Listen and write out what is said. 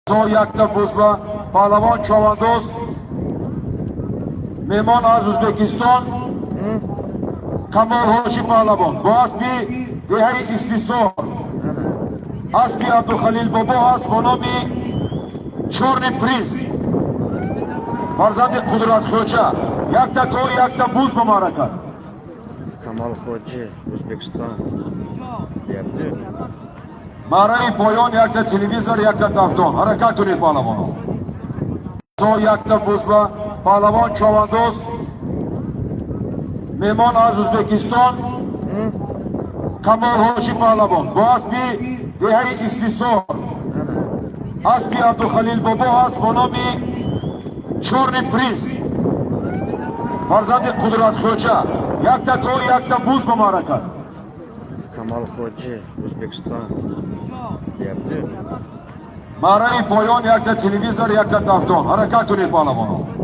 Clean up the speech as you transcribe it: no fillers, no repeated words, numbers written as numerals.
So yakta buzba, Pahlavon Chavandoz, Mehmon az O'zbekiston, Kamol Hoji Pahlavon. Bu aspi dehai istisor. Aspi Abdulhalil Bobo as bonomi Chorni Prins. Farzandi Qudratxo'ja. Yakta to'y, yakta buzba ma'raka. Kamol Hoji O'zbekiston. Deyapti. Ma'raviy poyon, yakta televizor, yakta tafton. Harakat qiling Pahlavon. So yakta buzba, Pahlavon Chavandoz, Mehmon az O'zbekiston, Kamol Hoji Pahlavon. Bu aspi dehai istisor. Aspi Abdulhalil Bobo as bonomi Chorni Prins. Farzandi Qudratxo'ja. Yakta to'y, yakta buzba ma'raka. Kamol Hoji O'zbekiston. Deyapti. Ma'raviy poyon, yakta televizor, yakta tafton. Harakat qiling Pahlavon.